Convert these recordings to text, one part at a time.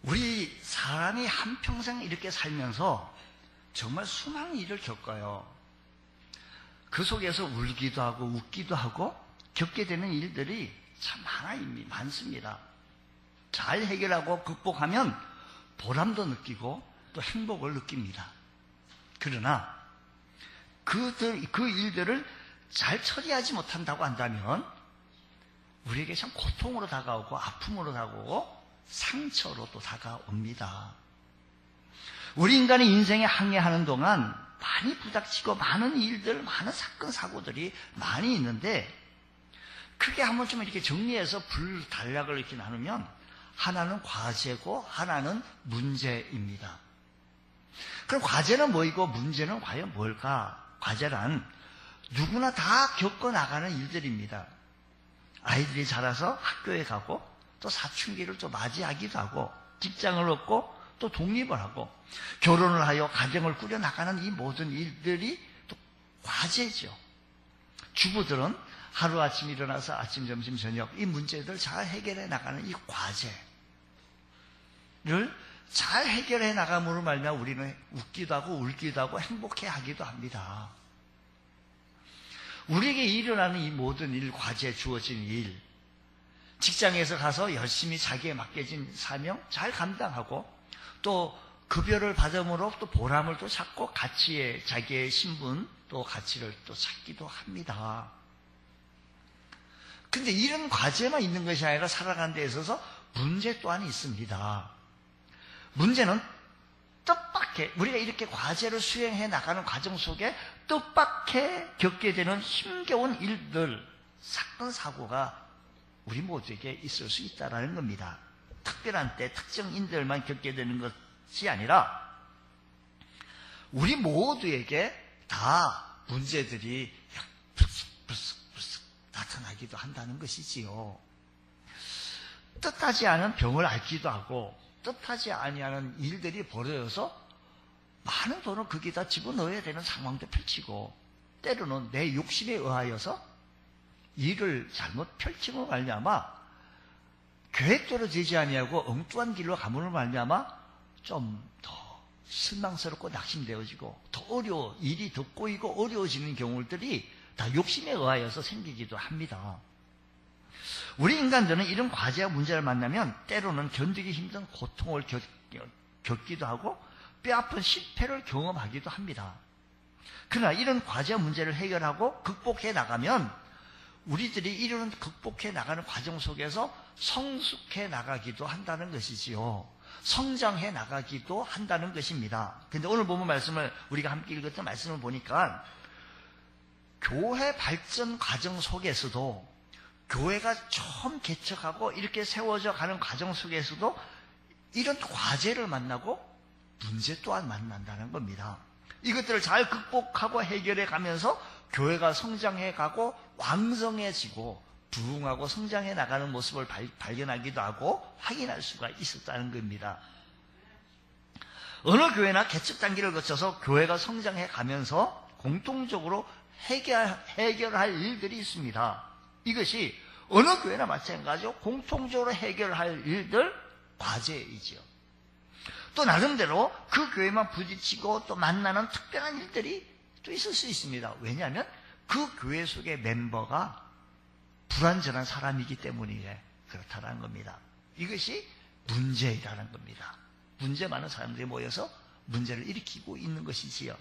우리 사람이 한평생 이렇게 살면서 정말 수많은 일을 겪어요. 그 속에서 울기도 하고 웃기도 하고 겪게 되는 일들이 참 많습니다. 잘 해결하고 극복하면 보람도 느끼고 또 행복을 느낍니다. 그러나 그 일들을 잘 처리하지 못한다고 한다면 우리에게 참 고통으로 다가오고 아픔으로 다가오고 상처로 또 다가옵니다. 우리 인간의 인생에 항해하는 동안 많이 부닥치고 많은 일들, 많은 사건, 사고들이 많이 있는데 크게 한번 좀 이렇게 정리해서 불단락을 이렇게 나누면 하나는 과제고 하나는 문제입니다. 그럼 과제는 뭐이고 문제는 과연 뭘까? 과제란 누구나 다 겪어나가는 일들입니다. 아이들이 자라서 학교에 가고 또 사춘기를 또 맞이하기도 하고 직장을 얻고 또 독립을 하고 결혼을 하여 가정을 꾸려나가는 이 모든 일들이 또 과제죠. 주부들은 하루아침 일어나서 아침, 점심, 저녁 이 문제들 잘 해결해 나가는 이 과제를 잘 해결해 나감으로 말미암아 우리는 웃기도 하고 울기도 하고 행복해 하기도 합니다. 우리에게 일어나는 이 모든 일, 과제, 주어진 일, 직장에서 가서 열심히 자기에 맡겨진 사명 잘 감당하고 또 급여를 받음으로 또 보람을 또 찾고 가치에 자기의 신분 또 가치를 또 찾기도 합니다. 근데 이런 과제만 있는 것이 아니라 살아가는 데 있어서 문제 또한 있습니다. 문제는 뜻밖의 우리가 이렇게 과제를 수행해 나가는 과정 속에 뜻밖의 겪게 되는 힘겨운 일들, 사건, 사고가 우리 모두에게 있을 수 있다는 겁니다. 특별한 때 특정인들만 겪게 되는 것이 아니라 우리 모두에게 다 문제들이 불쑥 나타나기도 한다는 것이지요. 뜻하지 않은 병을 앓기도 하고 뜻하지 아니하는 일들이 벌어져서 많은 돈을 거기다 집어넣어야 되는 상황도 펼치고 때로는 내 욕심에 의하여서 일을 잘못 펼치고 말미암아 계획대로 되지 아니하고 엉뚱한 길로 가므로 말미암아 좀 더 실망스럽고 낙심되어지고 더 일이 더 꼬이고 어려워지는 경우들이 다 욕심에 의하여서 생기기도 합니다. 우리 인간들은 이런 과제와 문제를 만나면 때로는 견디기 힘든 고통을 겪기도 하고 뼈아픈 실패를 경험하기도 합니다. 그러나 이런 과제와 문제를 해결하고 극복해 나가면 우리들이 이런 극복해 나가는 과정 속에서 성숙해 나가기도 한다는 것이지요. 성장해 나가기도 한다는 것입니다. 그런데 오늘 본문 말씀을 우리가 함께 읽었던 말씀을 보니까 교회 발전 과정 속에서도 교회가 처음 개척하고 이렇게 세워져 가는 과정 속에서도 이런 과제를 만나고 문제 또한 만난다는 겁니다. 이것들을 잘 극복하고 해결해 가면서 교회가 성장해 가고 왕성해지고 부흥하고 성장해 나가는 모습을 발견하기도 하고 확인할 수가 있었다는 겁니다. 어느 교회나 개척 단계를 거쳐서 교회가 성장해 가면서 공통적으로 해결할 일들이 있습니다. 이것이 어느 교회나 마찬가지로 공통적으로 해결할 일들, 과제이지요. 또 나름대로 그 교회만 부딪히고 또 만나는 특별한 일들이 또 있을 수 있습니다. 왜냐하면 그 교회 속의 멤버가 불완전한 사람이기 때문이래 그렇다는 겁니다. 이것이 문제이라는 겁니다. 문제 많은 사람들이 모여서 문제를 일으키고 있는 것이지요.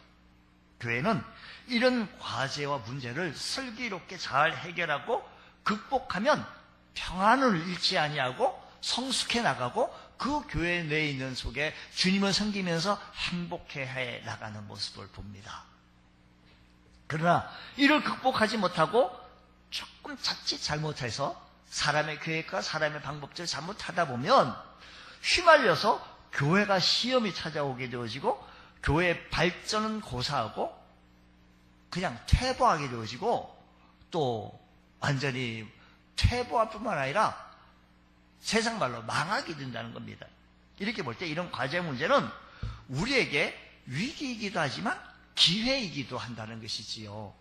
교회는 이런 과제와 문제를 슬기롭게 잘 해결하고 극복하면 평안을 잃지 아니하고 성숙해 나가고 그 교회 내에 있는 속에 주님을 섬기면서 행복해 나가는 모습을 봅니다. 그러나 이를 극복하지 못하고 조금 자칫 잘못해서 사람의 계획과 사람의 방법들을 잘못하다 보면 휘말려서 교회가 시험이 찾아오게 되어지고 교회의 발전은 고사하고 그냥 퇴보하게 되어지고 또 완전히 퇴보할 뿐만 아니라 세상 말로 망하게 된다는 겁니다. 이렇게 볼 때 이런 과제 문제는 우리에게 위기이기도 하지만 기회이기도 한다는 것이지요.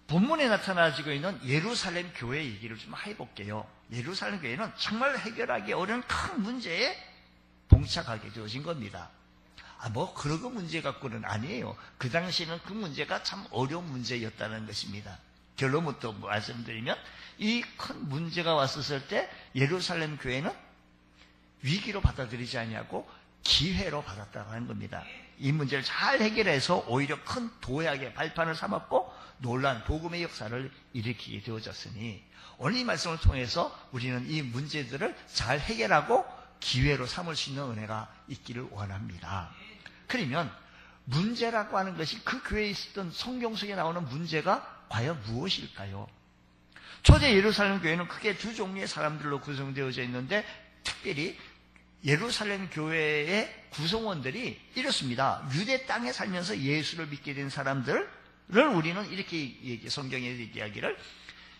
본문에 나타나지고 있는 예루살렘 교회 얘기를 좀 해볼게요. 예루살렘 교회는 정말 해결하기 어려운 큰 문제에 봉착하게 되어진 겁니다. 뭐 그런 거 문제 갖고는 아니에요. 그 당시에는 그 문제가 참 어려운 문제였다는 것입니다. 결론부터 말씀드리면 이 큰 문제가 왔었을 때 예루살렘 교회는 위기로 받아들이지 아니하고 기회로 받았다고 하는 겁니다. 이 문제를 잘 해결해서 오히려 큰 도약의 발판을 삼았고 놀란 복음의 역사를 일으키게 되어졌으니 오늘 이 말씀을 통해서 우리는 이 문제들을 잘 해결하고 기회로 삼을 수 있는 은혜가 있기를 원합니다. 그러면 문제라고 하는 것이 그 교회에 있었던 성경 속에 나오는 문제가 과연 무엇일까요? 초대 예루살렘 교회는 크게 두 종류의 사람들로 구성되어져 있는데 특별히 예루살렘 교회의 구성원들이 이렇습니다. 유대 땅에 살면서 예수를 믿게 된 사람들을 우리는 이렇게 성경에 얘기하기를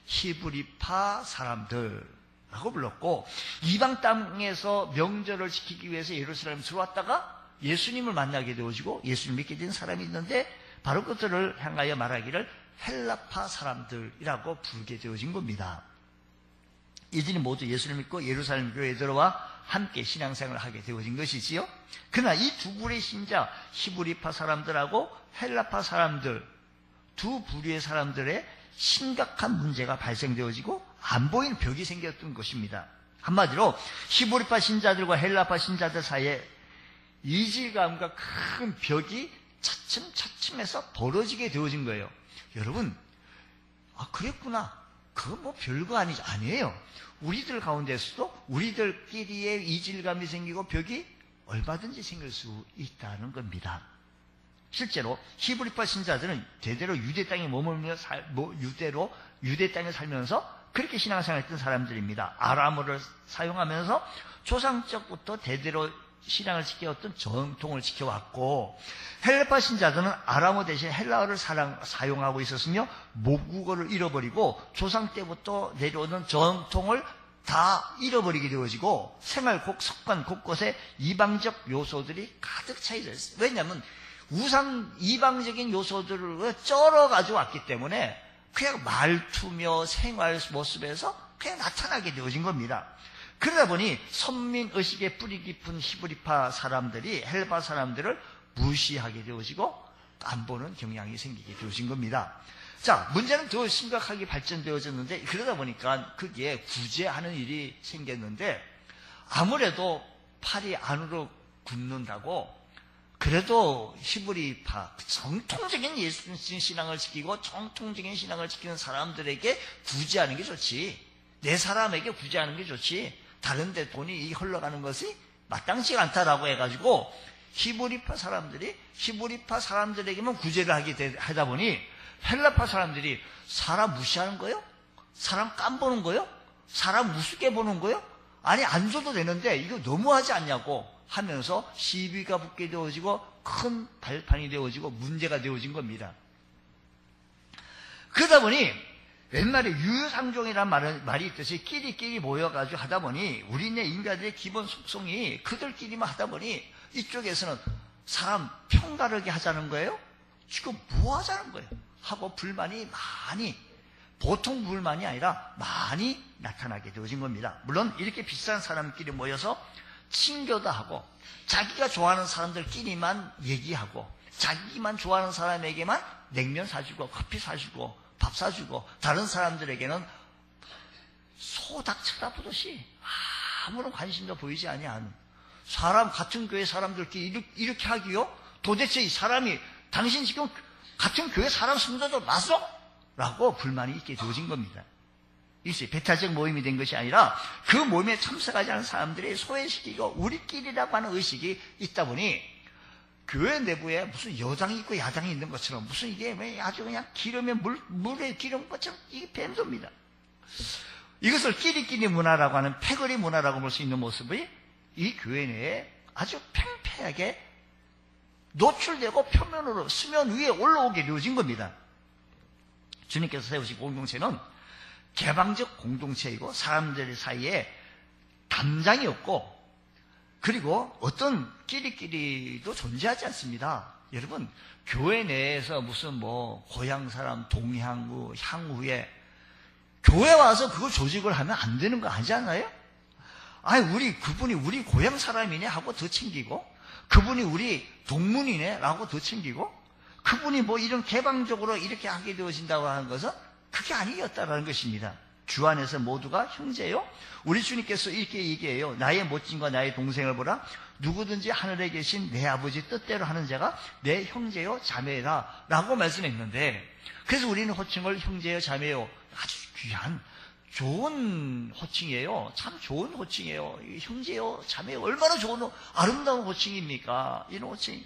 히브리파 사람들라고 불렀고, 이방 땅에서 명절을 지키기 위해서 예루살렘에 들어왔다가 예수님을 만나게 되어지고 예수를 믿게 된 사람이 있는데 바로 그들을 향하여 말하기를 헬라파 사람들이라고 부르게 되어진 겁니다. 이들이 모두 예수를 믿고 예루살렘 교회에 들어와 함께 신앙생활을 하게 되어진 것이지요. 그러나 이 두 부류의 신자, 히브리파 사람들하고 헬라파 사람들, 두 부류의 사람들의 심각한 문제가 발생되어지고 안 보이는 벽이 생겼던 것입니다. 한마디로 히브리파 신자들과 헬라파 신자들 사이에 이질감과 큰 벽이 차츰차츰해서 벌어지게 되어진 거예요. 여러분, 그랬구나. 그거 뭐 별거 아니에요. 우리들 가운데서도 우리들끼리의 이질감이 생기고 벽이 얼마든지 생길 수 있다는 겁니다. 실제로 히브리파 신자들은 대대로 유대 땅에 머물며 유대 땅에 살면서 그렇게 신앙생활했던 사람들입니다. 아람어를 사용하면서 조상적부터 대대로 신앙을 지켜왔던 전통을 지켜왔고, 헬라파 신자들은 아람어 대신 헬라어를 사용하고 있었으며 모국어를 잃어버리고 조상 때부터 내려오는 전통을 다 잃어버리게 되어지고 생활 습관 곳곳에 이방적 요소들이 가득 차있어 있어요. 왜냐하면 이방적인 요소들을 쩔어가지고 왔기 때문에 그냥 말투며 생활 모습에서 그냥 나타나게 되어진 겁니다. 그러다 보니 선민의식의 뿌리 깊은 히브리파 사람들이 헬파 사람들을 무시하게 되어지고 안 보는 경향이 생기게 되어진 겁니다. 자, 문제는 더 심각하게 발전되어졌는데 그러다 보니까 그게 구제하는 일이 생겼는데 아무래도 팔이 안으로 굽는다고 그래도 히브리파 정통적인 예수 신앙을 지키고 정통적인 신앙을 지키는 사람들에게 구제하는 게 좋지, 내 사람에게 구제하는 게 좋지, 다른 데 돈이 흘러가는 것이 마땅치가 않다라고 해가지고 히브리파 사람들에게만 구제를 하다 보니 헬라파 사람들이 사람 무시하는 거요? 사람 깜보는 거요? 사람 우습게 보는 거요? 아니, 안 줘도 되는데 이거 너무하지 않냐고 하면서 시비가 붙게 되어지고 큰 발판이 되어지고 문제가 되어진 겁니다. 그러다 보니 옛날에 유유상종이라는 말이 있듯이 끼리끼리 모여가지고 하다 보니 우리네 인간들의 기본 속성이 그들끼리만 하다 보니 이쪽에서는 사람 평가르게 하자는 거예요. 지금 뭐 하자는 거예요? 하고 불만이 많이, 보통 불만이 아니라 많이 나타나게 되어진 겁니다. 물론 이렇게 비싼 사람끼리 모여서 친교도 하고 자기가 좋아하는 사람들끼리만 얘기하고 자기만 좋아하는 사람에게만 냉면 사주고 커피 사주고 밥 사주고 다른 사람들에게는 소닥 쳐다보듯이 아무런 관심도 보이지 아니하는 사람, 같은 교회 사람들끼리 이렇게 하기요? 도대체 이 사람이 당신 지금 같은 교회 사람 성도도 맞어? 라고 불만이 있게 되어진 겁니다. 이것이 배타적 모임이 된 것이 아니라 그 모임에 참석하지 않은 사람들이 소외시키고 우리끼리라고 하는 의식이 있다 보니 교회 내부에 무슨 여당이 있고 야당이 있는 것처럼 무슨 이게 아주 그냥 기름에 물에 기름 것처럼 이게 뱀도입니다. 이것을 끼리끼리 문화라고 하는 패거리 문화라고 볼 수 있는 모습이 이 교회 내에 아주 팽팽하게 노출되고 표면으로 수면 위에 올라오게 되어진 겁니다. 주님께서 세우신 공동체는 개방적 공동체이고 사람들 사이에 담장이 없고 그리고 어떤 끼리끼리도 존재하지 않습니다. 여러분, 교회 내에서 무슨 고향 사람 동향후 향후에 교회 와서 그걸 조직을 하면 안 되는 거 아니잖아요? 아니, 그분이 우리 고향 사람이네 하고 더 챙기고, 그분이 우리 동문이네 라고 더 챙기고, 그분이 뭐 이런 개방적으로 이렇게 하게 되어진다고 하는 것은 그게 아니었다라는 것입니다. 주 안에서 모두가 형제요. 우리 주님께서 이렇게 얘기해요. 나의 모친과 나의 동생을 보라. 누구든지 하늘에 계신 내 아버지 뜻대로 하는 자가 내 형제요 자매라 라고 말씀했는데, 그래서 우리는 호칭을 형제요 자매요, 아주 귀한 좋은 호칭이에요. 참 좋은 호칭이에요. 형제요 자매요, 얼마나 좋은 아름다운 호칭입니까, 이런 호칭.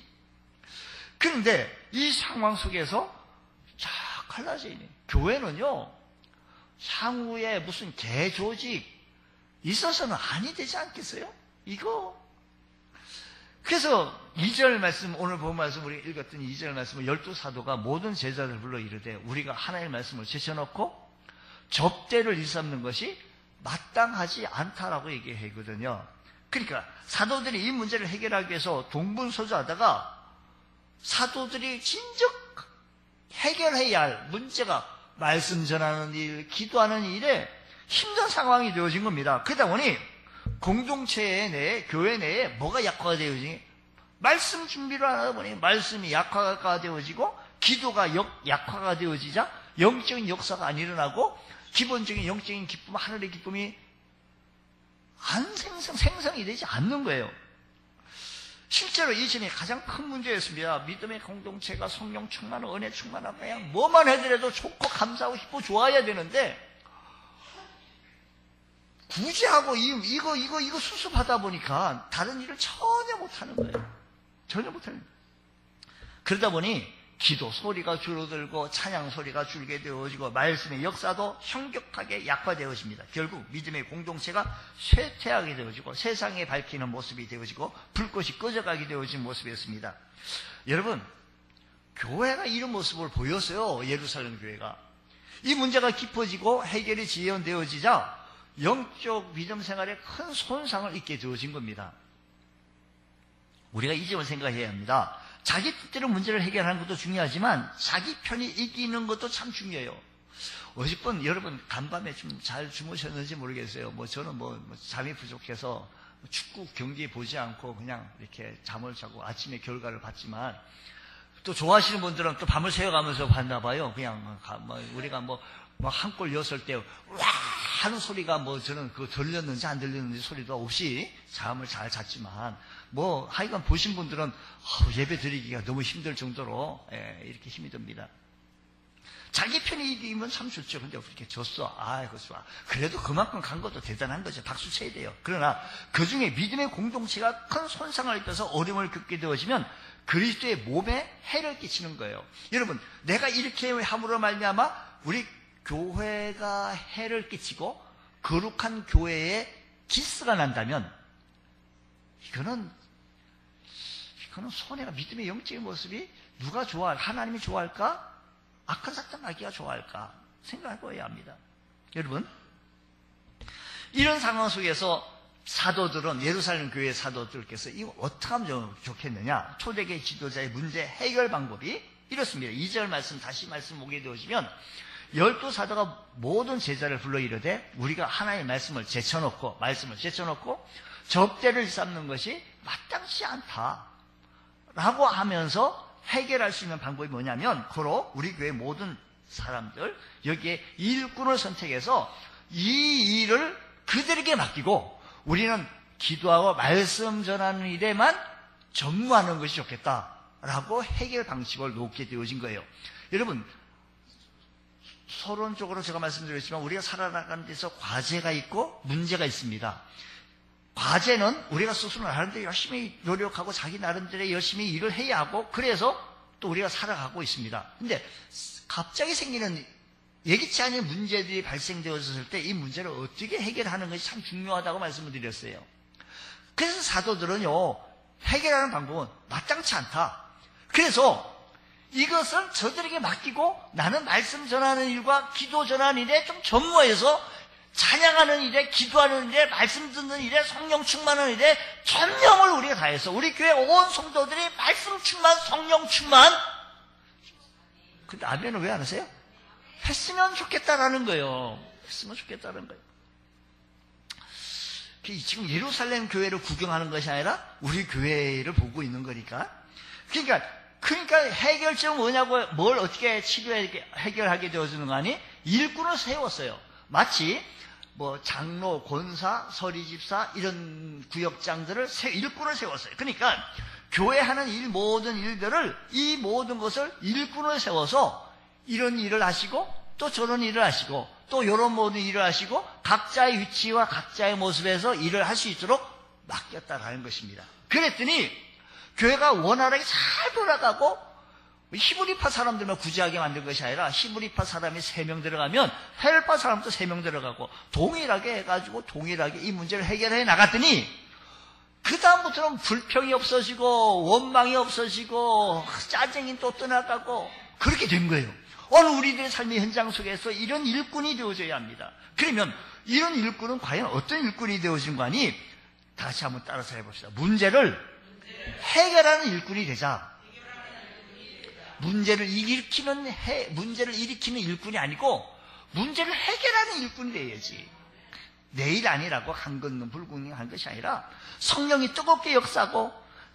그런데 이 상황 속에서 자 갈라져 있네. 교회는요, 향후에 무슨 개조직 있어서는 아니 되지 않겠어요? 이거. 그래서 2절 말씀, 오늘 본 말씀, 우리가 읽었던 2절 말씀은 12사도가 모든 제자들 불러 이르되 우리가 하나님의 말씀을 제쳐놓고 접대를 일삼는 것이 마땅하지 않다라고 얘기하거든요. 그러니까 사도들이 이 문제를 해결하기 위해서 동분서주하다가 사도들이 진즉 해결해야 할 문제가 말씀 전하는 일, 기도하는 일에 힘든 상황이 되어진 겁니다. 그러다 보니 공동체 내에, 교회 내에 뭐가 약화가 되어지니? 말씀 준비를 안 하다 보니 말씀이 약화가 되어지고, 기도가 약화가 되어지자 영적인 역사가 안 일어나고, 기본적인 영적인 기쁨, 하늘의 기쁨이 생성이 되지 않는 거예요. 실제로 이전에 가장 큰 문제였습니다. 믿음의 공동체가 성령 충만하고 은혜 충만하고 그냥 뭐만 해더라도 좋고 감사하고 기쁘고 좋아야 되는데, 구제하고 이거 수습하다 보니까 다른 일을 전혀 못하는 거예요. 전혀 못하는 거예요. 그러다 보니 기도 소리가 줄어들고 찬양 소리가 줄게 되어지고 말씀의 역사도 현격하게 약화되어집니다. 결국 믿음의 공동체가 쇠퇴하게 되어지고 세상에 밝히는 모습이 되어지고 불꽃이 꺼져가게 되어진 모습이었습니다. 여러분, 교회가 이런 모습을 보였어요. 예루살렘 교회가. 이 문제가 깊어지고 해결이 지연되어지자 영적 믿음 생활에 큰 손상을 입게 되어진 겁니다. 우리가 이 점을 생각해야 합니다. 자기 뜻대로 문제를 해결하는 것도 중요하지만 자기 편이 이기는 것도 참 중요해요. 어젯밤 여러분 간밤에 좀 잘 주무셨는지 모르겠어요. 저는 잠이 부족해서 축구 경기 보지 않고 그냥 이렇게 잠을 자고 아침에 결과를 봤지만, 또 좋아하시는 분들은 또 밤을 새워가면서 봤나 봐요. 그냥 우리가 한 골 넣었을 때 와 하는 소리가 저는 그거 들렸는지 안 들렸는지 소리도 없이 잠을 잘 잤지만, 하여간 보신 분들은 예배 드리기가 너무 힘들 정도로 이렇게 힘이 듭니다. 자기 편이 이기면 참 좋죠. 근데 그렇게 졌어. 아이고 좋아. 그래도 그만큼 간 것도 대단한 거죠. 박수 쳐야 돼요. 그러나 그 중에 믿음의 공동체가 큰 손상을 입혀서 어려움을 겪게 되어지면 그리스도의 몸에 해를 끼치는 거예요. 여러분, 내가 이렇게 함으로 말미암아 우리 교회가 해를 끼치고 거룩한 교회에 기스가 난다면 이거는 손해가, 믿음의 영적인 모습이 누가 좋아할, 하나님이 좋아할까? 악한 사탄 마귀가 좋아할까? 생각해봐야 합니다. 여러분, 이런 상황 속에서 사도들은, 예루살렘 교회 사도들께서 이거 어떻게 하면 좋겠느냐? 초대교회 지도자의 문제 해결 방법이 이렇습니다. 2절 말씀, 다시 말씀 보게 되어지면 12사도가 모든 제자를 불러 이르되 우리가 하나님의 말씀을 제쳐놓고 접대를 삼는 것이 마땅치 않다 라고 하면서 해결할 수 있는 방법이 뭐냐면, 바로 우리 교회 모든 사람들 여기에 일꾼을 선택해서 이 일을 그들에게 맡기고 우리는 기도하고 말씀 전하는 일에만 전무하는 것이 좋겠다라고 해결 방식을 놓게 되어진 거예요. 여러분, 서론적으로 제가 말씀드렸지만 우리가 살아나가는 데서 과제가 있고 문제가 있습니다. 과제는 우리가 스스로 나름대로 열심히 노력하고 자기 나름대로 열심히 일을 해야 하고, 그래서 또 우리가 살아가고 있습니다. 근데 갑자기 생기는 예기치 않은 문제들이 발생되었을 때 이 문제를 어떻게 해결하는 것이 참 중요하다고 말씀을 드렸어요. 그래서 사도들은요, 해결하는 방법은 마땅치 않다. 그래서 이것을 저들에게 맡기고 나는 말씀 전하는 일과 기도 전하는 일에 좀 전무해서 찬양하는 일에, 기도하는 일에, 말씀 듣는 일에, 성령 충만하는 일에 전념을 우리가 다해서 우리 교회 온 성도들이 말씀 충만, 성령 충만. 근데 아멘은 왜 안 하세요? 했으면 좋겠다라는 거예요. 했으면 좋겠다는 거예요. 지금 예루살렘 교회를 구경하는 것이 아니라 우리 교회를 보고 있는 거니까. 그러니까 해결점은 뭐냐고, 뭘 어떻게 해결하게 되어지는 거 아니? 일꾼을 세웠어요. 마치 뭐 장로, 권사, 서리집사 이런 구역장들을 일꾼을 세웠어요. 그러니까 교회 하는 모든 일들을, 이 모든 것을 일꾼을 세워서 이런 일을 하시고 또 저런 일을 하시고 또 이런 모든 일을 하시고 각자의 위치와 각자의 모습에서 일을 할 수 있도록 맡겼다라는 것입니다. 그랬더니 교회가 원활하게 잘 돌아가고, 히브리파 사람들만 구제하게 만든 것이 아니라 히브리파 사람이 3명 들어가면 헬파 사람도 3명 들어가고 동일하게 해가지고 동일하게 이 문제를 해결해 나갔더니 그 다음부터는 불평이 없어지고 원망이 없어지고 짜증이 또 떠나가고 그렇게 된 거예요. 오늘 우리들의 삶의 현장 속에서 이런 일꾼이 되어져야 합니다. 그러면 이런 일꾼은 과연 어떤 일꾼이 되어진 거 아니? 다시 한번 따라서 해봅시다. 문제를 해결하는 일꾼이 되자. 문제를 일으키는 일꾼이 아니고 문제를 해결하는 일꾼이 돼야지. 내일 아니라고 한 걷는 불구경한 것이 아니라 성령이 뜨겁게 역사하고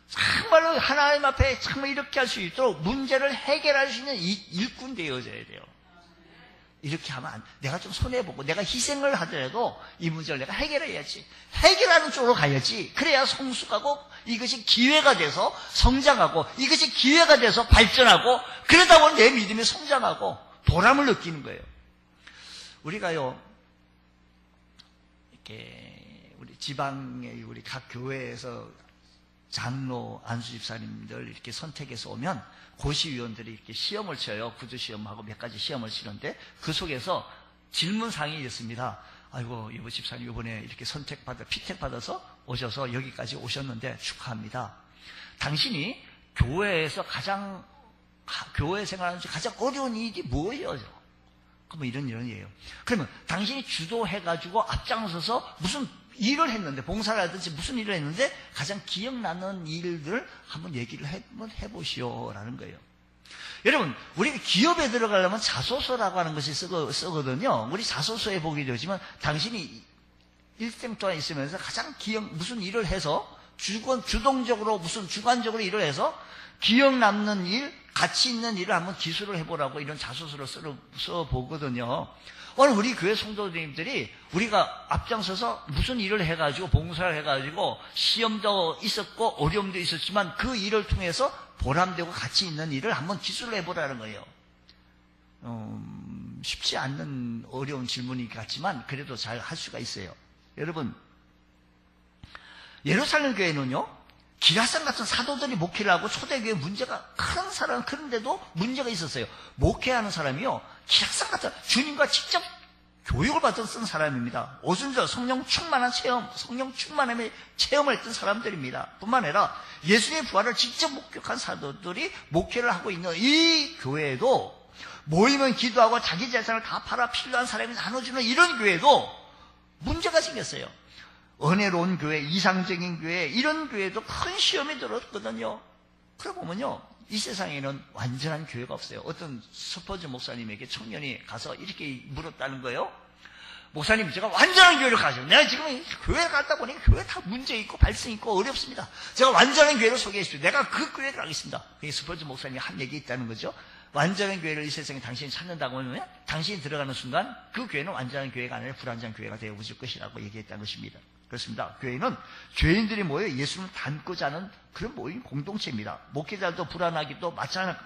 정말로 하나님 앞에 정말 이렇게 할 수 있도록 문제를 해결할 수 있는 일꾼 되어져야 돼요. 이렇게 하면 내가 좀 손해보고 내가 희생을 하더라도 이 문제를 내가 해결해야지. 해결하는 쪽으로 가야지. 그래야 성숙하고 이것이 기회가 돼서 성장하고 이것이 기회가 돼서 발전하고 그러다 보면 내 믿음이 성장하고 보람을 느끼는 거예요. 우리가요, 이렇게 우리 지방의 우리 각 교회에서 장로, 안수집사님들 이렇게 선택해서 오면 고시위원들이 이렇게 시험을 쳐요. 구조시험하고 몇 가지 시험을 치는데 그 속에서 질문사항이 있습니다. 아이고, 여보 집사님 이번에 이렇게 피택받아서 오셔서 여기까지 오셨는데 축하합니다. 당신이 교회에서 교회 생활하면서 가장 어려운 일이 뭐예요? 그러면 이런 일이에요. 그러면 당신이 주도해가지고 앞장서서 무슨 일을 했는데, 봉사를 하든지 무슨 일을 했는데 가장 기억나는 일들 한번 얘기를 해보시오라는 거예요. 여러분, 우리 기업에 들어가려면 자소서라고 하는 것이 쓰거든요. 우리 자소서에 보게 되지만 당신이 일생 동안 있으면서 가장 무슨 일을 해서 주동적으로 무슨 주관적으로 일을 해서 기억 남는 일, 가치 있는 일을 한번 기술을 해보라고 이런 자소서를 써보거든요. 오늘 우리 교회 성도님들이 우리가 앞장서서 무슨 일을 해가지고 봉사를 해가지고 시험도 있었고 어려움도 있었지만 그 일을 통해서 보람되고 가치 있는 일을 한번 기술을 해보라는 거예요. 쉽지 않는 어려운 질문이 같지만 그래도 잘 할 수가 있어요. 여러분, 예루살렘 교회는요, 기라산 같은 사도들이 목회를 하고 초대교회 문제가 그런데도 문제가 있었어요. 목회하는 사람이요, 기라산 같은 주님과 직접 교육을 받아 쓴 사람입니다. 오순절 성령 충만한 성령 충만함의 체험을 했던 사람들입니다. 뿐만 아니라 예수님의 부활을 직접 목격한 사도들이 목회를 하고 있는 이 교회에도 모이면 기도하고 자기 재산을 다 팔아 필요한 사람이 나눠주는 이런 교회도 문제가 생겼어요. 은혜로운 교회, 이상적인 교회, 이런 교회도 큰 시험이 들었거든요. 그래 보면요, 이 세상에는 완전한 교회가 없어요. 어떤 스퍼즈 목사님에게 청년이 가서 이렇게 물었다는 거예요. 목사님, 제가 완전한 교회를 가죠. 내가 지금 교회 갔다 보니 교회 다 문제 있고 발생 있고 어렵습니다. 제가 완전한 교회를 소개해 주십시오. 내가 그 교회를 가겠습니다. 그게 스퍼즈 목사님이 한 얘기 있다는 거죠. 완전한 교회를 이 세상에 당신이 찾는다고 하면 당신이 들어가는 순간 그 교회는 완전한 교회가 아니라 불완전한 교회가 되어질 것이라고 얘기했다는 것입니다. 그렇습니다. 교회는 죄인들이 모여 예수를 닮고자 하는 그런 모임 공동체입니다. 목회자도 불안하기도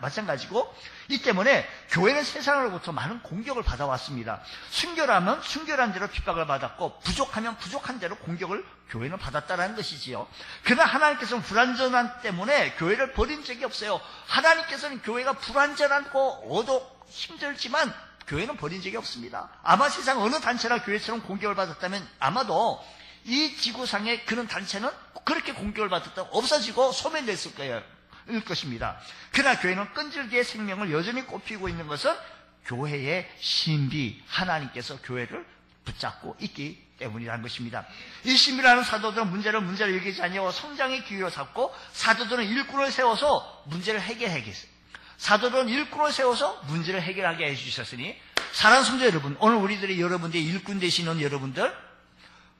마찬가지고, 이 때문에 교회는 세상으로부터 많은 공격을 받아왔습니다. 순결하면 순결한 대로 핍박을 받았고, 부족하면 부족한 대로 공격을 교회는 받았다는 것이지요. 그러나 하나님께서는 불완전한 때문에 교회를 버린 적이 없어요. 하나님께서는 교회가 불완전하고 힘들지만 교회는 버린 적이 없습니다. 아마 세상 어느 단체나 교회처럼 공격을 받았다면 아마도 이 지구상의 그런 단체는 그렇게 공격을 받았다면 없어지고 소멸됐을 것입니다. 그러나 교회는 끈질기게 생명을 여전히 꼽히고 있는 것은 교회의 신비, 하나님께서 교회를 붙잡고 있기 때문이라는 것입니다. 이 신비라는 사도들은 문제를 얘기하지 아니하고 성장의 기회로 삼고, 사도들은 일꾼을 세워서 문제를 해결하겠어요. 사도들은 일꾼을 세워서 문제를 해결하게 해주셨으니, 사랑하는 성도 여러분, 오늘 여러분들이 일꾼 되시는 여러분들,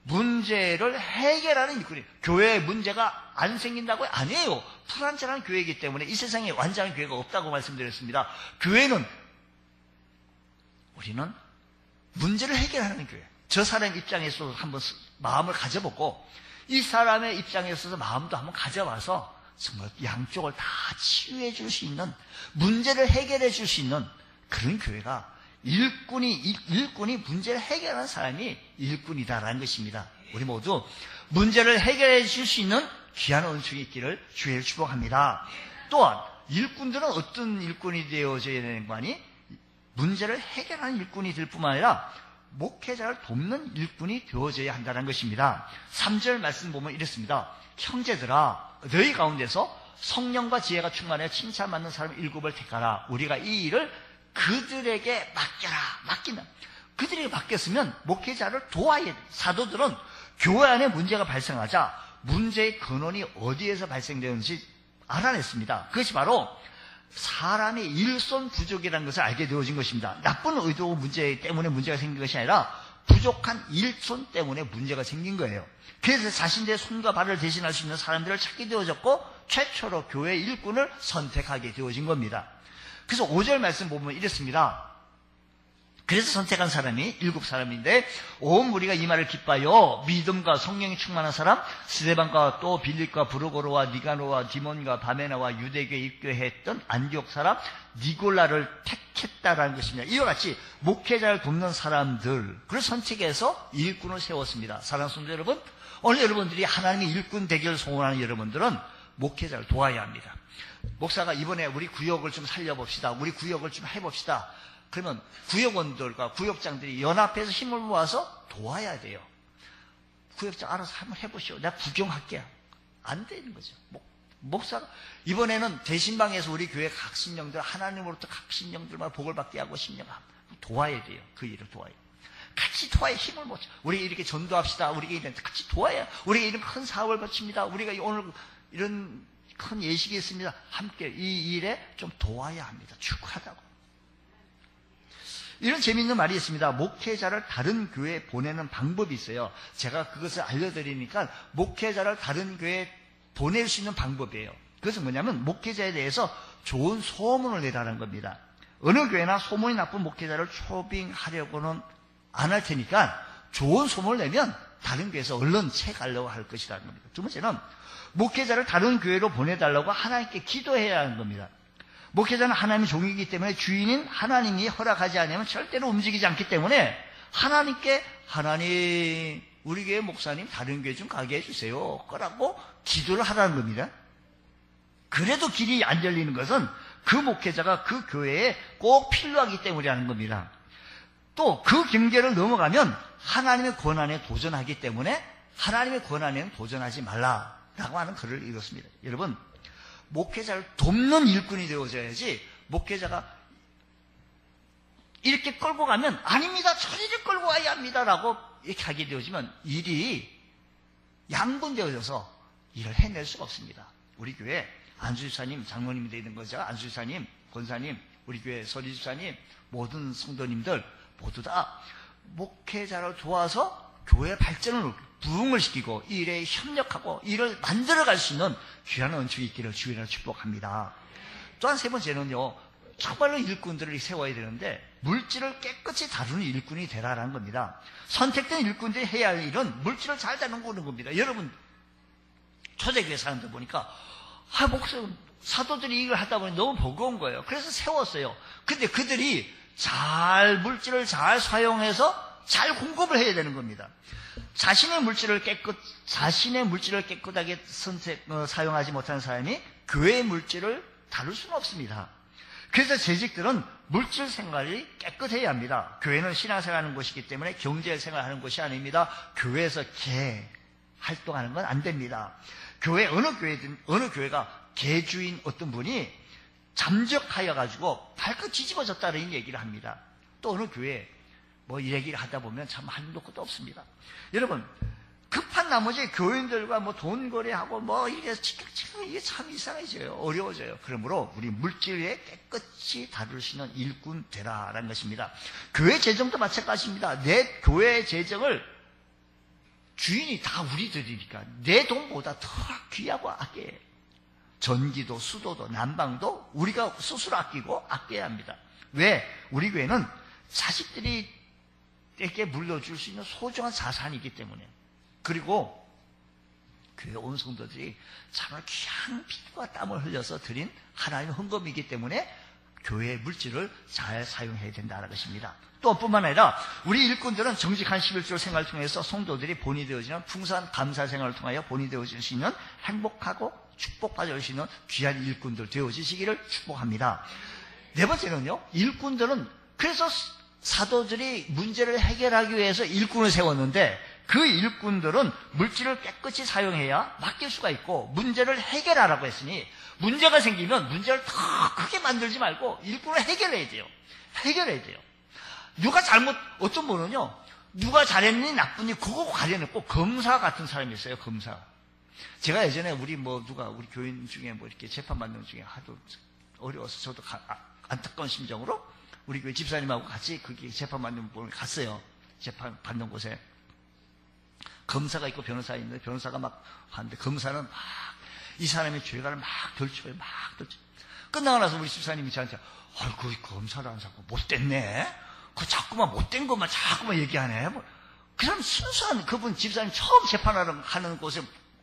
문제를 해결하는 일꾼이. 교회에 문제가 안 생긴다고요? 아니에요. 불완전한 교회이기 때문에 이 세상에 완전한 교회가 없다고 말씀드렸습니다. 우리는 문제를 해결하는 교회. 저 사람 입장에서 한번 마음을 가져보고 이 사람의 입장에 있어서 마음도 한번 가져와서 정말 양쪽을 다 치유해 줄 수 있는, 문제를 해결해 줄 수 있는 그런 교회가 일꾼이 문제를 해결하는 사람이 일꾼이다라는 것입니다. 우리 모두 문제를 해결해 줄 수 있는 귀한 은총이 있기를 주의를 축복합니다. 또한 일꾼들은 어떤 일꾼이 되어져야 되는 거 아니? 문제를 해결하는 일꾼이 될 뿐만 아니라 목회자를 돕는 일꾼이 되어져야 한다는 것입니다. 3절 말씀 보면 이렇습니다. 형제들아, 너희 가운데서 성령과 지혜가 충만하여 칭찬받는 사람 7을 택하라. 우리가 이 일을 그들에게 맡겨라. 맡기면, 그들에게 맡겼으면 목회자를 도와야 돼. 사도들은 교회 안에 문제가 발생하자 문제의 근원이 어디에서 발생되는지 알아냈습니다. 그것이 바로 사람의 일손 부족이라는 것을 알게 되어진 것입니다. 나쁜 의도 문제 때문에 문제가 생긴 것이 아니라 부족한 일손 때문에 문제가 생긴 거예요. 그래서 자신들의 손과 발을 대신할 수 있는 사람들을 찾게 되어졌고 최초로 교회 일꾼을 선택하게 되어진 겁니다. 그래서 5절 말씀 보면 이렇습니다. 그래서 선택한 사람이 7사람인데 온 무리가 이 말을 기뻐하여 믿음과 성령이 충만한 사람 스데반과 또 빌립과 브루고로와 니가노와 디몬과 바메나와 유대교에 입교했던 안디옥 사람 니골라를 택했다라는 것입니다. 이와 같이 목회자를 돕는 사람들을 선택해서 일꾼을 세웠습니다. 사랑하는 성도 여러분, 오늘 여러분들이 하나님의 일꾼 되기를 소원하는 여러분들은 목회자를 도와야 합니다. 목사가 이번에 우리 구역을 좀 살려봅시다. 우리 구역을 좀 해봅시다. 그러면 구역원들과 구역장들이 연합해서 힘을 모아서 도와야 돼요. 구역장 알아서 한번 해보시오. 내가 구경할게요. 안 되는 거죠. 목사가 이번에는 대신방에서 우리 교회 각 신령들, 하나님으로부터 각 신령들만 복을 받게 하고 신령 도와야 돼요. 그 일을 도와야 돼요. 같이 도와야 힘을 못 줘. 우리가 이렇게 전도합시다. 우리가 같이 도와야. 우리가 이런 큰 사업을 바칩니다. 우리가 오늘 이런 큰 예식이 있습니다. 함께 이 일에 좀 도와야 합니다. 축하하다고. 이런 재미있는 말이 있습니다. 목회자를 다른 교회에 보내는 방법이 있어요. 제가 그것을 알려드리니까 목회자를 다른 교회에 보낼 수 있는 방법이에요. 그것은 뭐냐면 목회자에 대해서 좋은 소문을 내라는 겁니다. 어느 교회나 소문이 나쁜 목회자를 초빙하려고는 안 할 테니까 좋은 소문을 내면 다른 교회에서 얼른 채가려고 할 것이라는 겁니다. 두 번째는 목회자를 다른 교회로 보내달라고 하나님께 기도해야 하는 겁니다. 목회자는 하나님의 종이기 때문에 주인인 하나님이 허락하지 않으면 절대로 움직이지 않기 때문에 하나님께 하나님 우리 교회 목사님 다른 교회 좀 가게 해주세요 거라고 기도를 하라는 겁니다. 그래도 길이 안 열리는 것은 그 목회자가 그 교회에 꼭 필요하기 때문이라는 겁니다. 또 그 경계를 넘어가면 하나님의 권한에 도전하기 때문에 하나님의 권한에는 도전하지 말라라고 하는 글을 읽었습니다. 여러분, 목회자를 돕는 일꾼이 되어져야지 목회자가 이렇게 끌고 가면 아닙니다. 저리를 끌고 와야 합니다라고 이렇게 하게 되어지면 일이 양분되어져서 일을 해낼 수가 없습니다. 우리 교회 안수집사님 장로님이 되는 거죠. 안수집사님, 권사님, 우리 교회 서리집사님, 모든 성도님들 모두 다 목회자를 도와서 교회 발전을 부흥을 시키고 이 일에 협력하고 일을 만들어갈 수 있는 귀한 은총이 있기를 주의를 축복합니다. 또한 세 번째는요, 정말로 일꾼들을 세워야 되는데 물질을 깨끗이 다루는 일꾼이 되라라는 겁니다. 선택된 일꾼들이 해야 할 일은 물질을 잘 다루는 겁니다. 여러분 초대교회 사람들 보니까 목사 사도들이 이걸 하다 보니 너무 버거운 거예요. 그래서 세웠어요. 근데 그들이 물질을 잘 사용해서 잘 공급을 해야 되는 겁니다. 자신의 물질을 깨끗하게 사용하지 못하는 사람이 교회의 물질을 다룰 수는 없습니다. 그래서 재직들은 물질 생활이 깨끗해야 합니다. 교회는 신앙생활하는 곳이기 때문에 경제생활하는 곳이 아닙니다. 교회에서 활동하는 건 안 됩니다. 어느 교회가 개주인 어떤 분이 잠적하여 가지고 발끝 뒤집어졌다는 얘기를 합니다. 또 어느 교회 이 얘기를 하다 보면 참 한도 끝도 없습니다. 여러분, 급한 나머지 교인들과 돈 거래하고 이게 참 이상해져요. 어려워져요. 그러므로 우리 물질에 깨끗이 다룰 수 있는 일꾼 되라라는 것입니다. 교회 재정도 마찬가지입니다. 내 교회 재정을 주인이 다 우리들이니까 내 돈보다 더 귀하고 아껴요. 전기도 수도도 난방도 우리가 스스로 아끼고 아껴야 합니다. 왜? 우리 교회는 자식들이 에게 물려줄 수 있는 소중한 자산이기 때문에. 그리고 교회 온 성도들이 정말 귀한 피와 땀을 흘려서 드린 하나님의 헌금이기 때문에 교회의 물질을 잘 사용해야 된다는 것입니다. 또 뿐만 아니라 우리 일꾼들은 정직한 11조 생활을 통해서 성도들이 본이 되어지는 풍성한 감사 생활을 통하여 본이 되어질 수 있는 행복하고 축복받을 수 있는 귀한 일꾼들 되어지시기를 축복합니다. 네 번째는요, 일꾼들은 그래서 사도들이 문제를 해결하기 위해서 일꾼을 세웠는데 그 일꾼들은 물질을 깨끗이 사용해야 맡길 수가 있고 문제를 해결하라고 했으니 문제가 생기면 문제를 더 크게 만들지 말고 일꾼을 해결해야 돼요. 해결해야 돼요. 누가 어떤 분은요, 누가 잘했니 나쁘니 그거 가려놓고 검사 같은 사람이 있어요. 검사. 제가 예전에 우리 교인 중에 이렇게 재판받는 중에 하도 어려워서 저도 안타까운 심정으로 우리 교회 집사님하고 같이 그게 재판받는 분을 갔어요. 재판 받는 곳에. 검사가 있고 변호사가 있는데 변호사가 막 하는데 검사는 막 이 사람의 죄가를 막 들춰요. 막 들춰요. 끝나고 나서 우리 집사님이 저한테 아이고 검사를 안 사고 못됐네. 그 자꾸만 못된 것만 자꾸만 얘기하네. 그 사람 순수한 그분 집사님 처음 재판하러 하는 곳에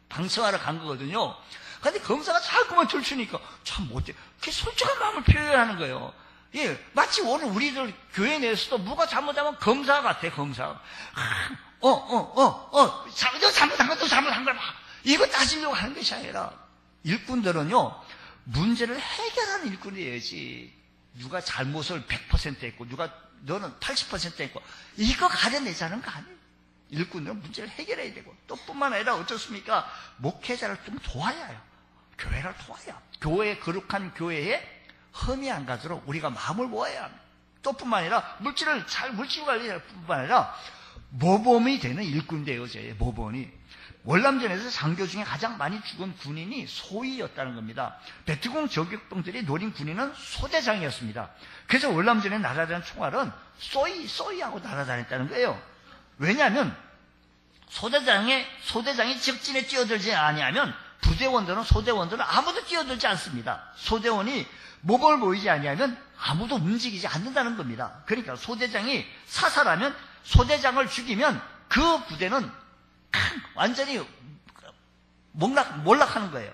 방청하러 간 거거든요. 근데 검사가 자꾸만 들추니까 참 못돼. 그게 솔직한 마음을 표현하는 거예요. 예, 마치 오늘 우리들 교회 내에서도 누가 잘못하면 검사 같아, 검사. 잘못한 것도 잘못한 거야. 이거 따지려고 하는 것이 아니라, 일꾼들은요, 문제를 해결하는 일꾼이어야지. 누가 잘못을 100% 했고, 너는 80% 했고, 이거 가려내자는 거 아니에요. 일꾼들은 문제를 해결해야 되고, 또 뿐만 아니라 어떻습니까? 목회자를 좀 도와야 해요. 교회를 도와야. 거룩한 교회에 흠이 안 가도록 우리가 마음을 모아야 합니다. 또 뿐만 아니라 물질 관리할 뿐만 아니라 모범이 되는 일꾼 되어져요. 모범이. 월남전에서 장교 중에 가장 많이 죽은 군인이 소위였다는 겁니다. 베트콩 저격병들이 노린 군인은 소대장이었습니다. 그래서 월남전에 날아다니는 총알은 소위하고 날아다녔다는 거예요. 왜냐하면 소대장이 적진에 뛰어들지 아니하면 소대원들은 아무도 뛰어들지 않습니다. 소대원이 모범을 보이지 아니하면 아무도 움직이지 않는다는 겁니다. 그러니까 소대장이 사살하면 소대장을 죽이면 그 부대는 완전히 몰락하는 거예요.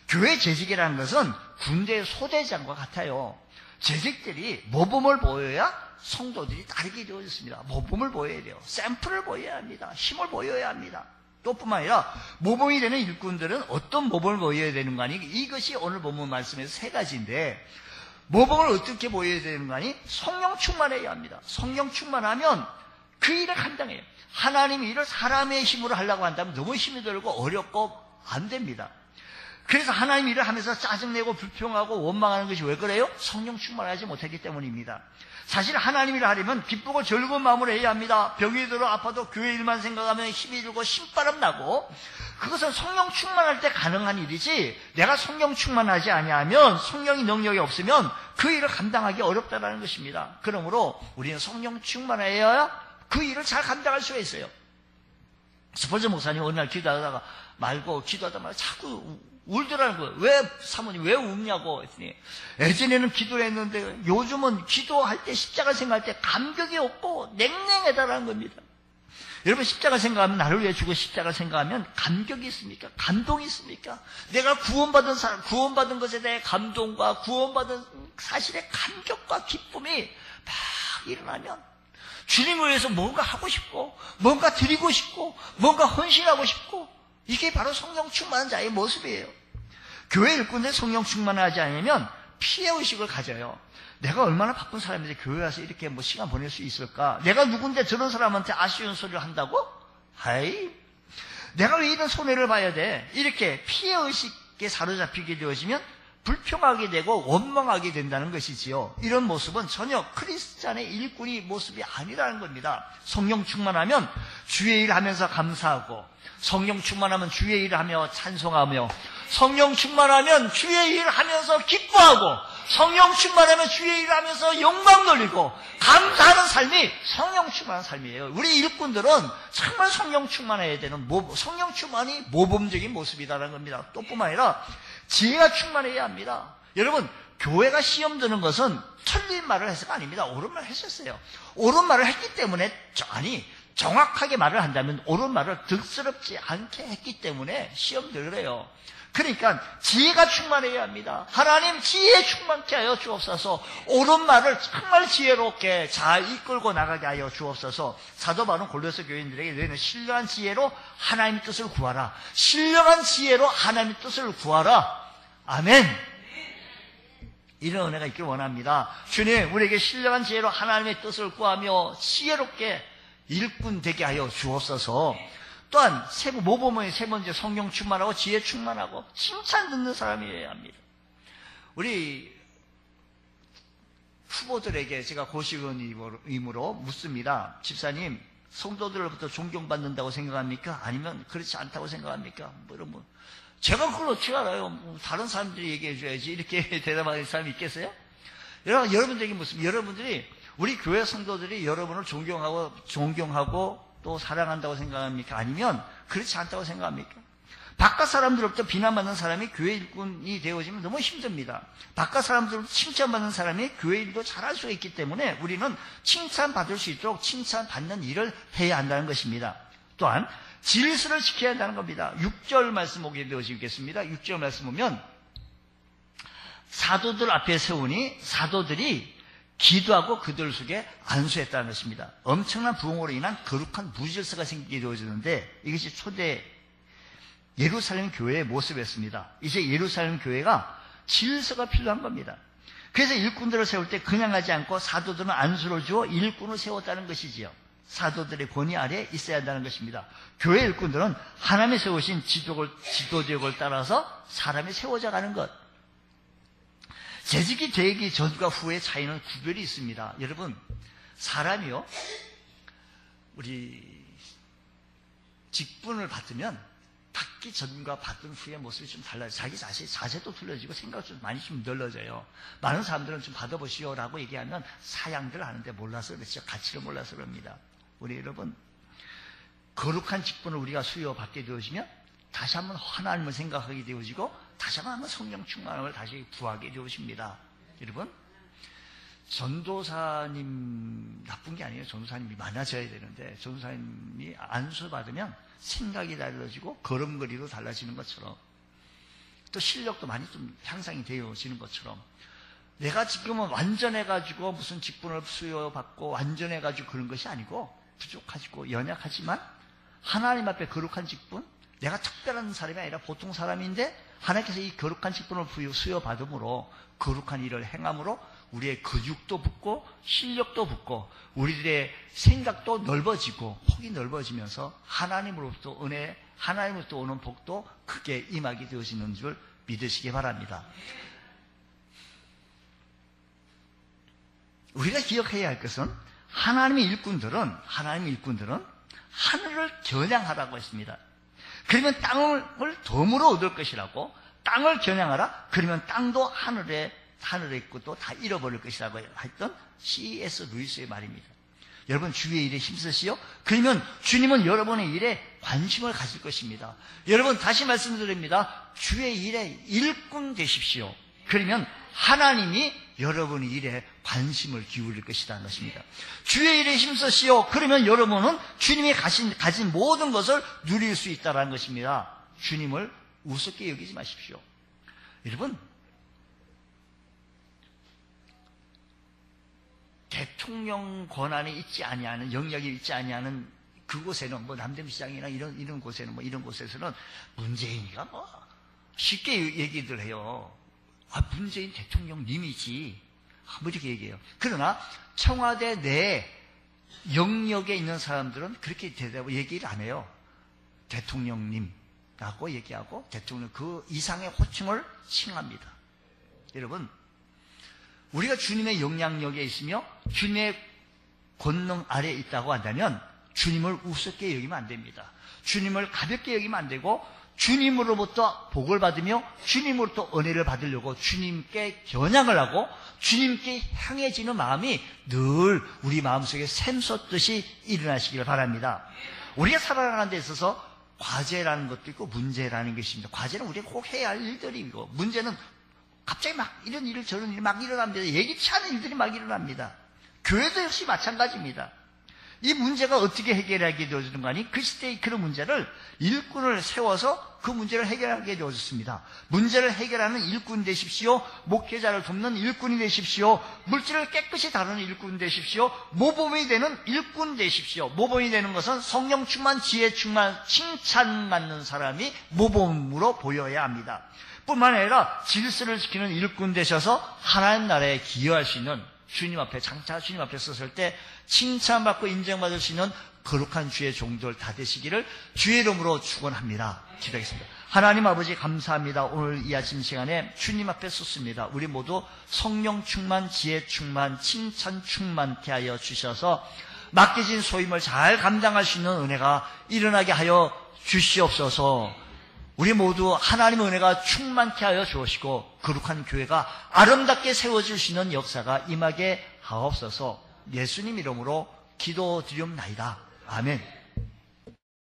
교회 재직이라는 것은 군대의 소대장과 같아요. 재직들이 모범을 보여야 성도들이 따르게 되어졌습니다. 모범을 보여야 돼요. 샘플을 보여야 합니다. 힘을 보여야 합니다. 또 뿐만 아니라 모범이 되는 일꾼들은 어떤 모범을 보여야 되는 거 아니? 이것이 오늘 본문 말씀에서 세 가지인데, 모범을 어떻게 보여야 되는 거 아니? 성령 충만해야 합니다. 성령 충만하면 그 일을 감당해요. 하나님의 일을 사람의 힘으로 하려고 한다면 너무 힘이 들고 어렵고 안 됩니다. 그래서 하나님의 일을 하면서 짜증내고 불평하고 원망하는 것이 왜 그래요? 성령 충만하지 못했기 때문입니다. 사실 하나님 일을 하려면 기쁘고 즐거운 마음으로 해야 합니다. 병이 들어 아파도 교회 일만 생각하면 힘이 들고 신바람 나고, 그것은 성령 충만할 때 가능한 일이지, 내가 성령 충만하지 아니하면, 성령의 능력이 없으면 그 일을 감당하기 어렵다는 것입니다. 그러므로 우리는 성령 충만해야 그 일을 잘 감당할 수가 있어요. 스펄전 목사님 어느 날 기도하다가 자꾸 울더라는 거예요. 사모님 왜 웃냐고 했더니, 예전에는 기도를 했는데 요즘은 기도할 때 십자가 생각할 때 감격이 없고 냉랭하다라는 겁니다. 여러분, 십자가 생각하면, 나를 위해 주고 십자가 생각하면 감격이 있습니까? 감동이 있습니까? 내가 구원받은 것에 대해 감동과 구원받은 사실의 감격과 기쁨이 막 일어나면 주님을 위해서 뭔가 하고 싶고, 뭔가 드리고 싶고, 뭔가 헌신하고 싶고, 이게 바로 성령 충만한 자의 모습이에요. 교회 일꾼들 성령 충만하지 않으면 피해의식을 가져요. 내가 얼마나 바쁜 사람인데 교회 와서 이렇게 시간 보낼 수 있을까? 내가 누군데 저런 사람한테 아쉬운 소리를 한다고? 내가 왜 이런 손해를 봐야 돼? 이렇게 피해의식에 사로잡히게 되어지면 불평하게 되고 원망하게 된다는 것이지요. 이런 모습은 전혀 크리스찬의 일꾼의 모습이 아니라는 겁니다. 성령 충만하면 주의 일 하면서 감사하고, 성령 충만하면 주의 일을 하며 찬송하며, 성령 충만하면 주의 일을 하면서 기뻐하고, 성령 충만하면 주의 일을 하면서 영광 돌리고 감사하는 삶이 성령 충만한 삶이에요. 우리 일꾼들은 정말 성령 충만해야 되는, 성령 충만이 모범적인 모습이다라는 겁니다. 또 뿐만 아니라 지혜가 충만해야 합니다. 여러분, 교회가 시험 드는 것은 틀린 말을 해서가 아닙니다. 옳은 말을 했었어요. 옳은 말을 했기 때문에, 정확하게 말을 한다면 옳은 말을 득스럽지 않게 했기 때문에 시험 들으래요. 그러니까 지혜가 충만해야 합니다. 하나님 지혜 충만케 하여 주옵소서. 옳은 말을 정말 지혜롭게 잘 이끌고 나가게 하여 주옵소서. 사도 바울은 골로새 교인들에게 너희는 신령한 지혜로 하나님의 뜻을 구하라. 신령한 지혜로 하나님의 뜻을 구하라. 아멘. 이런 은혜가 있기를 원합니다. 주님, 우리에게 신령한 지혜로 하나님의 뜻을 구하며 지혜롭게 일꾼 되게 하여 주옵소서. 또한 모범의 세 번째, 성령 충만하고 지혜 충만하고 칭찬 듣는 사람이어야 합니다. 우리 후보들에게 제가 고시원임으로 묻습니다. 집사님, 성도들로부터 존경받는다고 생각합니까? 아니면 그렇지 않다고 생각합니까? 이러면 제가 그걸 어떻게 알아요? 다른 사람들이 얘기해 줘야지. 이렇게 대답하는 사람이 있겠어요? 여러분들에게 묻습니다. 여러분들이, 우리 교회 성도들이 여러분을 존경하고 또 사랑한다고 생각합니까? 아니면 그렇지 않다고 생각합니까? 바깥 사람들로부터 비난받는 사람이 교회 일꾼이 되어지면 너무 힘듭니다. 바깥 사람들로부터 칭찬받는 사람이 교회 일도 잘할 수가 있기 때문에 우리는 칭찬받을 수 있도록 칭찬받는 일을 해야 한다는 것입니다. 또한 질서를 지켜야 한다는 겁니다. 6절 말씀 보게 되어지겠습니다. 6절 말씀 보면 사도들 앞에 세우니 사도들이 기도하고 그들 속에 안수했다는 것입니다. 엄청난 부흥으로 인한 거룩한 무질서가 생기게 되어지는데 이것이 초대 예루살렘 교회의 모습이었습니다. 이제 예루살렘 교회가 질서가 필요한 겁니다. 그래서 일꾼들을 세울 때 그냥 하지 않고 사도들은 안수를 주어 일꾼을 세웠다는 것이지요. 사도들의 권위 아래 있어야 한다는 것입니다. 교회 일꾼들은 하나님이 세우신 지도력을 따라서 사람이 세워져 가는 것. 재직이 되기 전과 후의 차이는 구별이 있습니다. 여러분, 사람이요, 우리 직분을 받으면 받기 전과 받은 후의 모습이 좀 달라요. 자기 자세도 틀려지고 생각도 좀 많이 좀 늘어져요. 많은 사람들은 좀 받아보시오라고 얘기하면 사양들 아는데 몰라서 그렇죠. 가치를 몰라서 그럽니다. 우리 여러분, 거룩한 직분을 우리가 수여받게 되어지면 다시 한번 하나님을 생각하게 되어지고 다시 한번 성령 충만함을 다시 구하게 되어집니다. 여러분, 전도사님 나쁜 게 아니에요. 전도사님이 많아져야 되는데 전도사님이 안수받으면 생각이 달라지고 걸음걸이도 달라지는 것처럼 또 실력도 많이 좀 향상이 되어지는 것처럼 내가 지금은 완전해가지고 무슨 직분을 수여받고 완전해가지고 그런 것이 아니고 부족하고 연약하지만 하나님 앞에 거룩한 직분, 내가 특별한 사람이 아니라 보통 사람인데 하나님께서 이 거룩한 직분을 수여받음으로 거룩한 일을 행함으로 우리의 근육도 붙고 실력도 붙고 우리들의 생각도 넓어지고 폭이 넓어지면서 하나님으로부터 은혜, 하나님으로부터 오는 복도 크게 임하게 되어지는 줄 믿으시기 바랍니다. 우리가 기억해야 할 것은 하나님의 일꾼들은 하늘을 겨냥하라고 했습니다. 그러면 땅을 덤으로 얻을 것이라고, 땅을 겨냥하라. 그러면 땅도 하늘에 있고 또 다 잃어버릴 것이라고 했던 C.S. 루이스의 말입니다. 여러분, 주의 일에 힘쓰시오. 그러면 주님은 여러분의 일에 관심을 가질 것입니다. 여러분, 다시 말씀드립니다. 주의 일에 일꾼 되십시오. 그러면 하나님이 여러분의 일에 관심을 기울일 것이라는 것입니다. 주의 일에 힘쓰시오. 그러면 여러분은 주님이 가진 모든 것을 누릴 수 있다는 것입니다. 주님을 우습게 여기지 마십시오. 여러분, 대통령 권한이 있지 아니하는, 영역이 있지 아니하는 그곳에는, 남대문시장이나 이런 곳에는, 이런 곳에서는 문재인이가 쉽게 얘기들 해요. 문재인 대통령님이지. 이렇게 얘기해요. 그러나 청와대 내 영역에 있는 사람들은 그렇게 얘기를 안 해요. 대통령님이라고 얘기하고 대통령 그 이상의 호칭을 칭합니다. 여러분, 우리가 주님의 영향력에 있으며 주님의 권능 아래에 있다고 한다면 주님을 우습게 여기면 안 됩니다. 주님을 가볍게 여기면 안 되고 주님으로부터 복을 받으며 주님으로부터 은혜를 받으려고 주님께 겨냥을 하고 주님께 향해지는 마음이 늘 우리 마음속에 샘솟듯이 일어나시기를 바랍니다. 우리가 살아가는 데 있어서 과제라는 것도 있고 문제라는 것이 있습니다. 과제는 우리가 꼭 해야 할 일들이고 문제는 갑자기 막 이런 일 저런 일 막 일어납니다. 예기치 않은 일들이 막 일어납니다. 교회도 역시 마찬가지입니다. 이 문제가 어떻게 해결하게 되어지는가 하니 그 시대의 그런 문제를 일꾼을 세워서 그 문제를 해결하게 되어졌습니다. 문제를 해결하는 일꾼 되십시오. 목회자를 돕는 일꾼이 되십시오. 물질을 깨끗이 다루는 일꾼 되십시오. 모범이 되는 일꾼 되십시오. 모범이 되는 것은 성령 충만, 지혜 충만, 칭찬받는 사람이 모범으로 보여야 합니다. 뿐만 아니라 질서를 지키는 일꾼 되셔서 하나님 나라에 기여할 수 있는 주님 앞에 장차 주님 앞에 섰을 때 칭찬받고 인정받을 수 있는 거룩한 주의 종들 다 되시기를 주의 이름으로 축원합니다. 기도하겠습니다. 하나님 아버지 감사합니다. 오늘 이 아침 시간에 주님 앞에 섰습니다. 우리 모두 성령 충만, 지혜 충만, 칭찬 충만케 하여 주셔서 맡겨진 소임을 잘 감당할 수 있는 은혜가 일어나게 하여 주시옵소서. 우리 모두 하나님의 은혜가 충만케 하여 주시고 거룩한 교회가 아름답게 세워질 수 있는 역사가 임하게 하옵소서. 예수님 이름으로 기도드리옵나이다. 아멘.